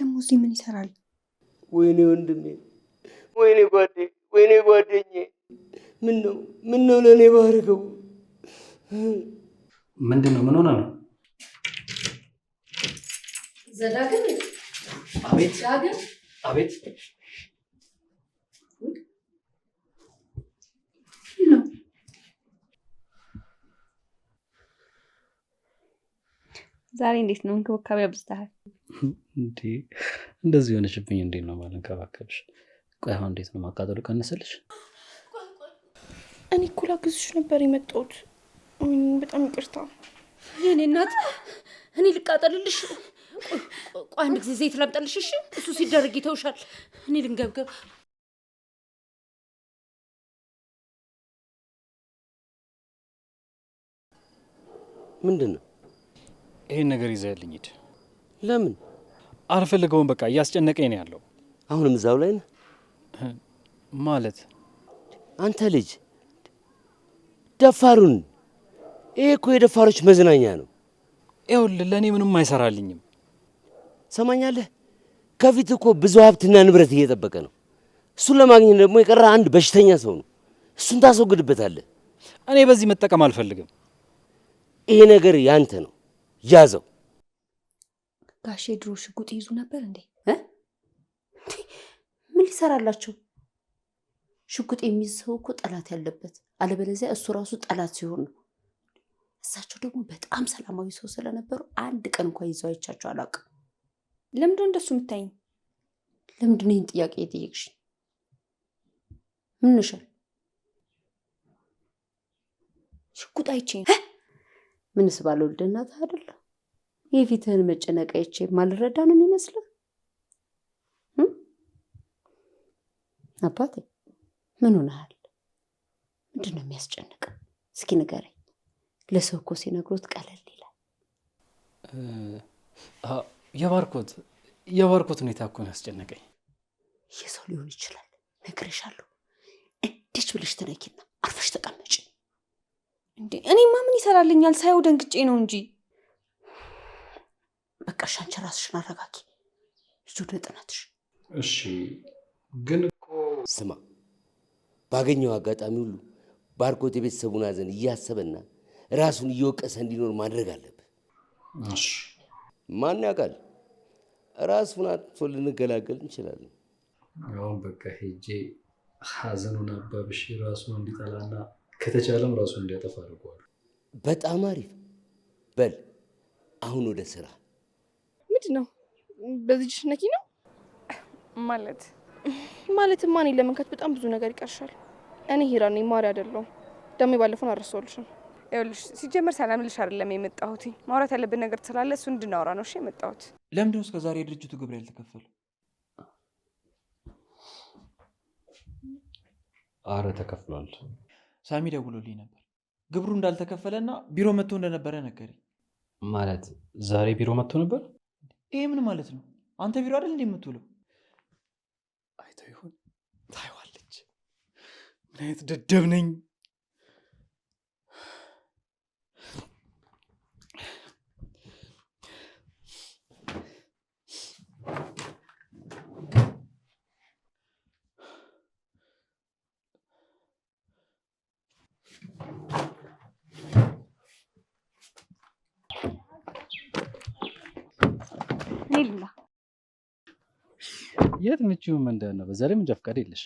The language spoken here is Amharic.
ደግሞ እዚህ ምን ይሰራል? ወይኔ ወንድሜ፣ ወይኔ ጓደኛዬ፣ ምን ነው ለኔ ባረገው? ምንድነው? ምን ሆነ ነው? ዘዳግም አቤት ዳግም አቤት። ዛሬ እንዴት ነው እንክብካቤ አብዝተሃል? እንዴ እንደዚህ ሆነሽብኝ እንዴት ነው ማለንከባከብሽ? ቆይ አሁን እንዴት ነው ማቃጠሉ ቀነሰልሽ? እኔ እኮ ላግዝሽ ነበር የመጣሁት። በጣም ይቅርታ የኔ እናት። እኔ ልቃጠልልሽ? ቆይ አንድ ጊዜ ዘይት ላምጣልሽ። እሺ እሱ ሲደረግ ይተውሻል። እኔ ልንገብገብ። ምንድነው? ይሄን ነገር ይዘህልኝ ሂድ። ለምን? አልፈልገውም። በቃ እያስጨነቀኝ ነው ያለው። አሁንም እዛው ላይ ነህ ማለት? አንተ ልጅ ደፋሩን። ይሄ እኮ የደፋሮች መዝናኛ ነው። ይኸውልህ ለእኔ ምንም አይሰራልኝም። ሰማኛለህ? ከፊት እኮ ብዙ ሀብትና ንብረት እየጠበቀ ነው። እሱን ለማግኘት ደግሞ የቀረ አንድ በሽተኛ ሰው ነው። እሱን ታስወግድበታለህ። እኔ በዚህ መጠቀም አልፈልግም። ይሄ ነገር ያንተ ነው፣ ያዘው። ጋሼ ድሮ ሽጉጥ ይዙ ነበር እንዴ? ምን ሊሰራላቸው? ሽጉጥ የሚይዝ ሰው እኮ ጠላት ያለበት፣ አለበለዚያ እሱ ራሱ ጠላት ሲሆን ነው። እሳቸው ደግሞ በጣም ሰላማዊ ሰው ስለነበሩ አንድ ቀን እንኳን ይዘው አይቻቸው አላውቅም። ለምንድነው እንደሱ የምታይኝ? ለምንድነው ይህን ጥያቄ የጠየቅሽ? ምን ነሻል? ሽጉጥ አይቼ ምንስ ባልወልድ እናት አይደለ? የፊትህን መጨነቅ አይቼ ማልረዳ ነው የሚመስለው? አባቴ ምን ሆነሃል? ምንድነው የሚያስጨንቅ? እስኪ ንገረኝ። ለሰው እኮ ሲነግሩት ቀለል ይላል። የባርኮት ሁኔታ እኮ ነው ያስጨነቀኝ። የሰው ሊሆን ይችላል፣ ነግሬሻለሁ። እንዴት ብለሽ ትነኪና አርፈሽ ተቀመጪ። እንዴ እኔማ ምን ይሰራልኛል? ሳይው ደንግጬ ነው እንጂ። በቃ አንቺ ራስሽን አረጋጊ። ልጅ ወደ ጥናትሽ። እሺ ግን እኮ ስማ፣ ባገኘው አጋጣሚ ሁሉ ባርኮት የቤተሰቡን ሐዘን እያሰበና ራሱን እየወቀሰ እንዲኖር ማድረግ አለብህ። እሺ ማን ያውቃል፣ ራሱን አጥፎ ልንገላገል እንችላለን። አሁን በቃ ሄጄ ሐዘኑን አባብሽ ራሱን እንዲጠላና ከተቻለም ራሱን እንዲያጠፋ አድርጓል። በጣም አሪፍ። በል አሁን ወደ ስራ። ምንድነው? በዚህ ሽነኪ ነው ማለትማ እኔ ለመንካት በጣም ብዙ ነገር ይቀርሻል። እኔ ሂራ ነኝ፣ ማሪ አይደለሁም። ደሜ ባለፈውን አረሳሁልሽም። ይኸውልሽ ሲጀመር ሰላም ልሽ አይደለም የመጣሁት። ማውራት ያለብን ነገር ስላለ እሱ እንድናወራ ነው እሺ የመጣሁት። ለምንድነው እስከ ዛሬ የድርጅቱ ግብር ያልተከፈለ? አረ ተከፍሏል። ሳሚ ደውሎልኝ ነበር። ግብሩ እንዳልተከፈለና ቢሮ መጥቶ እንደነበረ ነገረኝ። ማለት ዛሬ ቢሮ መጥቶ ነበር? ይሄ ምን ማለት ነው? አንተ ቢሮ አይደል እንዴ የምትውለው? አይተው ይሁን ታይዋለች። ምን አይነት ደደብ ነኝ። ኔላ የት ምቹ መንደር ነው። በዛ ላይ መንጃ ፈቃድ የለሽ።